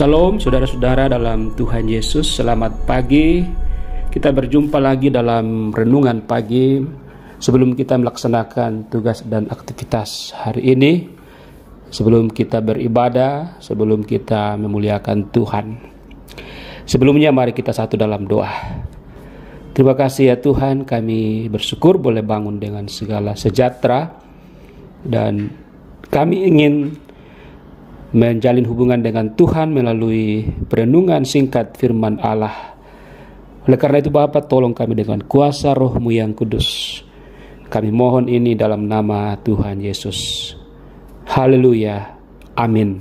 Shalom saudara-saudara dalam Tuhan Yesus, selamat pagi. Kita berjumpa lagi dalam renungan pagi sebelum kita melaksanakan tugas dan aktivitas hari ini, sebelum kita beribadah, sebelum kita memuliakan Tuhan. Sebelumnya mari kita satu dalam doa. Terima kasih ya Tuhan, kami bersyukur boleh bangun dengan segala sejahtera, dan kami ingin menjalin hubungan dengan Tuhan melalui perenungan singkat firman Allah. Oleh karena itu Bapa, tolong kami dengan kuasa Roh-Mu yang kudus. Kami mohon ini dalam nama Tuhan Yesus. Haleluya. Amin.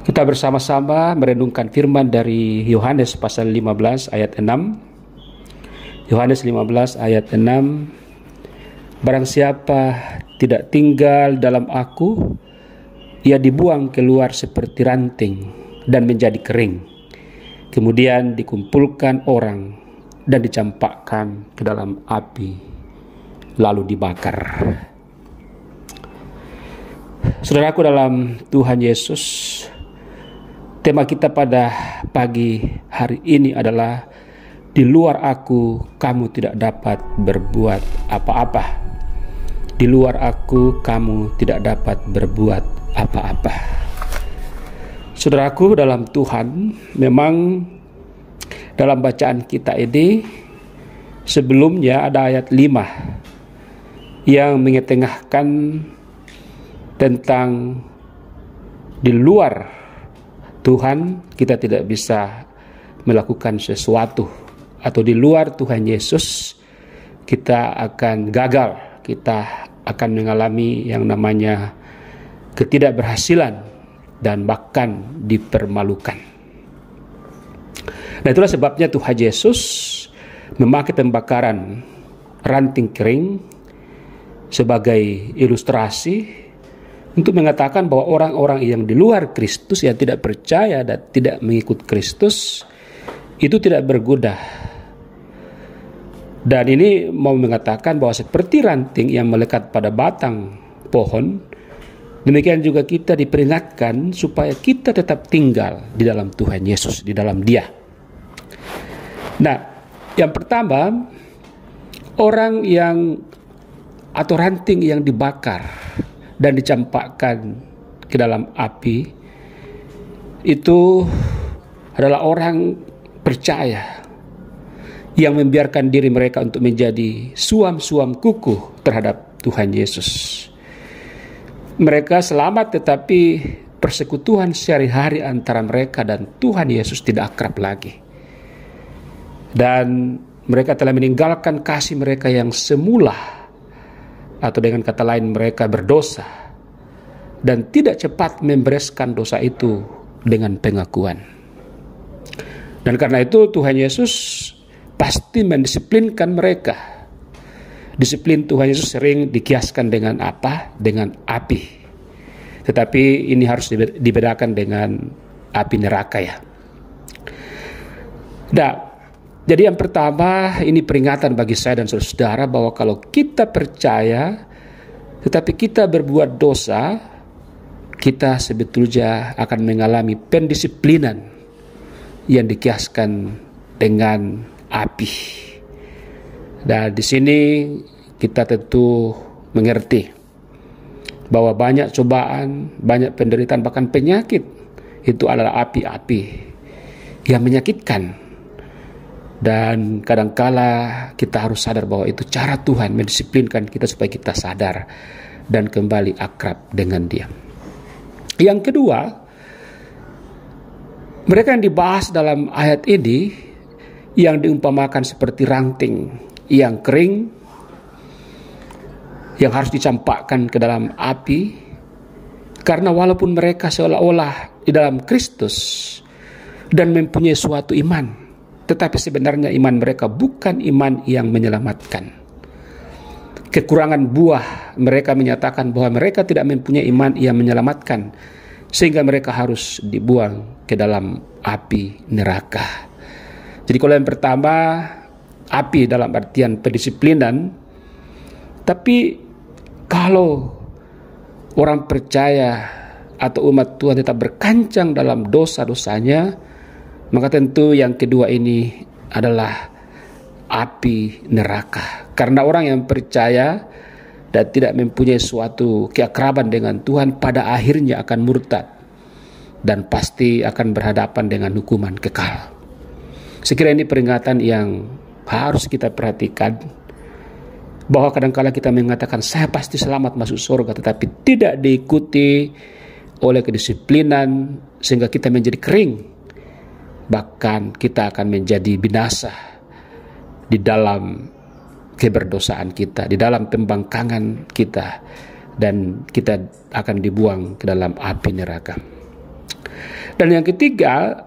Kita bersama-sama merenungkan firman dari Yohanes pasal 15 ayat 6. Yohanes 15 ayat 6. Barang siapa tidak tinggal dalam aku, ia dibuang keluar seperti ranting dan menjadi kering. Kemudian dikumpulkan orang dan dicampakkan ke dalam api, lalu dibakar. Saudaraku dalam Tuhan Yesus, tema kita pada pagi hari ini adalah di luar aku kamu tidak dapat berbuat apa-apa. Di luar aku kamu tidak dapat berbuat apa-apa. Saudaraku dalam Tuhan, memang dalam bacaan kita ini sebelumnya ada ayat 5 yang mengetengahkan tentang di luar Tuhan kita tidak bisa melakukan sesuatu, atau di luar Tuhan Yesus kita akan gagal, kita akan mengalami yang namanya ketidakberhasilan dan bahkan dipermalukan. Nah, itulah sebabnya Tuhan Yesus memakai pembakaran ranting kering sebagai ilustrasi untuk mengatakan bahwa orang-orang yang di luar Kristus, yang tidak percaya dan tidak mengikut Kristus, itu tidak berguna. Dan ini mau mengatakan bahwa seperti ranting yang melekat pada batang pohon, demikian juga kita diperingatkan supaya kita tetap tinggal di dalam Tuhan Yesus, di dalam Dia. Nah, yang pertama, orang yang atau ranting yang dibakar dan dicampakkan ke dalam api itu adalah orang percaya yang membiarkan diri mereka untuk menjadi suam-suam kukuh terhadap Tuhan Yesus. Mereka selamat, tetapi persekutuan sehari-hari antara mereka dan Tuhan Yesus tidak akrab lagi. Dan mereka telah meninggalkan kasih mereka yang semula, atau dengan kata lain mereka berdosa, dan tidak cepat membereskan dosa itu dengan pengakuan. Dan karena itu Tuhan Yesus pasti mendisiplinkan mereka. Disiplin Tuhan Yesus sering dikiaskan dengan apa? Dengan api. Tetapi ini harus dibedakan dengan api neraka ya. Nah, jadi yang pertama, ini peringatan bagi saya dan saudara bahwa kalau kita percaya tetapi kita berbuat dosa, kita sebetulnya akan mengalami pendisiplinan yang dikiaskan dengan api. Dan di sini kita tentu mengerti bahwa banyak cobaan, banyak penderitaan, bahkan penyakit itu adalah api-api yang menyakitkan. Dan kadangkala kita harus sadar bahwa itu cara Tuhan mendisiplinkan kita supaya kita sadar dan kembali akrab dengan Dia. Yang kedua, mereka yang dibahas dalam ayat ini yang diumpamakan seperti ranting yang kering yang harus dicampakkan ke dalam api, karena walaupun mereka seolah-olah di dalam Kristus dan mempunyai suatu iman, tetapi sebenarnya iman mereka bukan iman yang menyelamatkan. Kekurangan buah mereka menyatakan bahwa mereka tidak mempunyai iman yang menyelamatkan, sehingga mereka harus dibuang ke dalam api neraka. Jadi kalau yang pertama, api dalam artian pendisiplinan. Tapi kalau orang percaya atau umat Tuhan tetap berkancang dalam dosa-dosanya, maka tentu yang kedua ini adalah api neraka. Karena orang yang percaya dan tidak mempunyai suatu keakraban dengan Tuhan pada akhirnya akan murtad dan pasti akan berhadapan dengan hukuman kekal. Sekiranya ini peringatan yang harus kita perhatikan, bahwa kadang-kala kita mengatakan saya pasti selamat masuk surga, tetapi tidak diikuti oleh kedisiplinan sehingga kita menjadi kering, bahkan kita akan menjadi binasa di dalam keberdosaan kita, di dalam pembangkangan kita, dan kita akan dibuang ke dalam api neraka. Dan yang ketiga,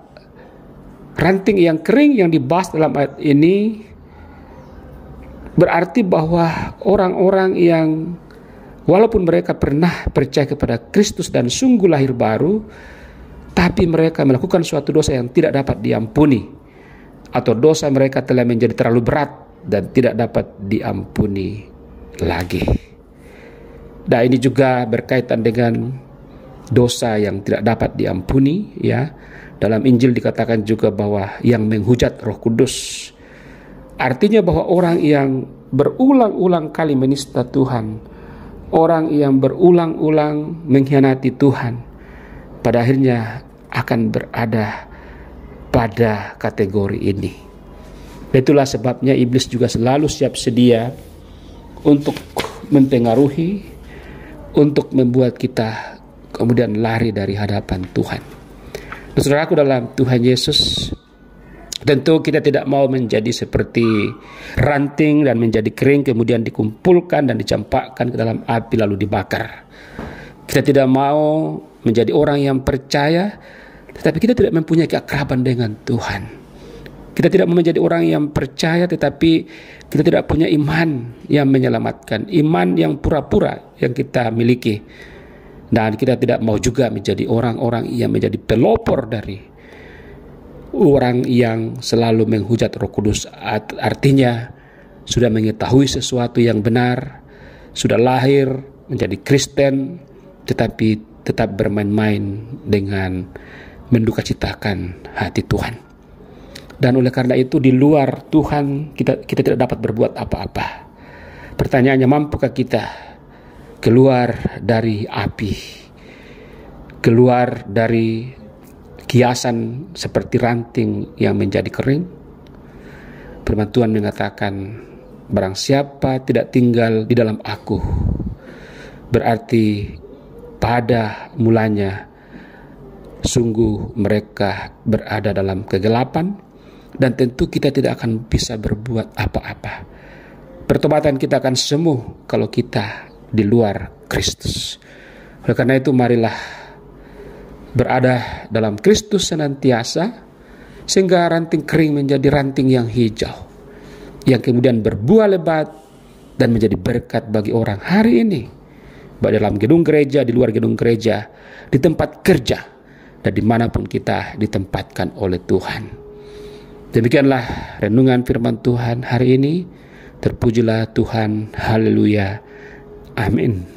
ranting yang kering yang dibahas dalam ayat ini berarti bahwa orang-orang yang walaupun mereka pernah percaya kepada Kristus dan sungguh lahir baru, tapi mereka melakukan suatu dosa yang tidak dapat diampuni, atau dosa mereka telah menjadi terlalu berat dan tidak dapat diampuni lagi. Dan ini juga berkaitan dengan dosa yang tidak dapat diampuni, ya. Dalam Injil dikatakan juga bahwa yang menghujat Roh Kudus. Artinya bahwa orang yang berulang-ulang kali menista Tuhan, orang yang berulang-ulang mengkhianati Tuhan, pada akhirnya akan berada pada kategori ini. Itulah sebabnya iblis juga selalu siap sedia untuk mempengaruhi, untuk membuat kita kemudian lari dari hadapan Tuhan. Dan saudaraku dalam Tuhan Yesus, tentu kita tidak mau menjadi seperti ranting dan menjadi kering kemudian dikumpulkan dan dicampakkan ke dalam api lalu dibakar. Kita tidak mau menjadi orang yang percaya tetapi kita tidak mempunyai keakraban dengan Tuhan. Kita tidak mau menjadi orang yang percaya tetapi kita tidak punya iman yang menyelamatkan, iman yang pura-pura yang kita miliki. Dan kita tidak mau juga menjadi orang-orang yang menjadi pelopor dari orang yang selalu menghujat Roh Kudus. Artinya sudah mengetahui sesuatu yang benar, sudah lahir menjadi Kristen, tetapi tetap bermain-main dengan mendukacitakan hati Tuhan. Dan oleh karena itu di luar Tuhan kita tidak dapat berbuat apa-apa. Pertanyaannya, mampukah kita keluar dari api, keluar dari kiasan seperti ranting yang menjadi kering? Firman Tuhan mengatakan, barang siapa tidak tinggal di dalam aku, berarti pada mulanya sungguh mereka berada dalam kegelapan, dan tentu kita tidak akan bisa berbuat apa-apa. Pertobatan kita akan semu kalau kita di luar Kristus. Oleh karena itu marilah berada dalam Kristus senantiasa, sehingga ranting kering menjadi ranting yang hijau, yang kemudian berbuah lebat dan menjadi berkat bagi orang hari ini, baik dalam gedung gereja, di luar gedung gereja, di tempat kerja, dan dimanapun kita ditempatkan oleh Tuhan. Demikianlah renungan firman Tuhan hari ini. Terpujilah Tuhan. Haleluya. Amin.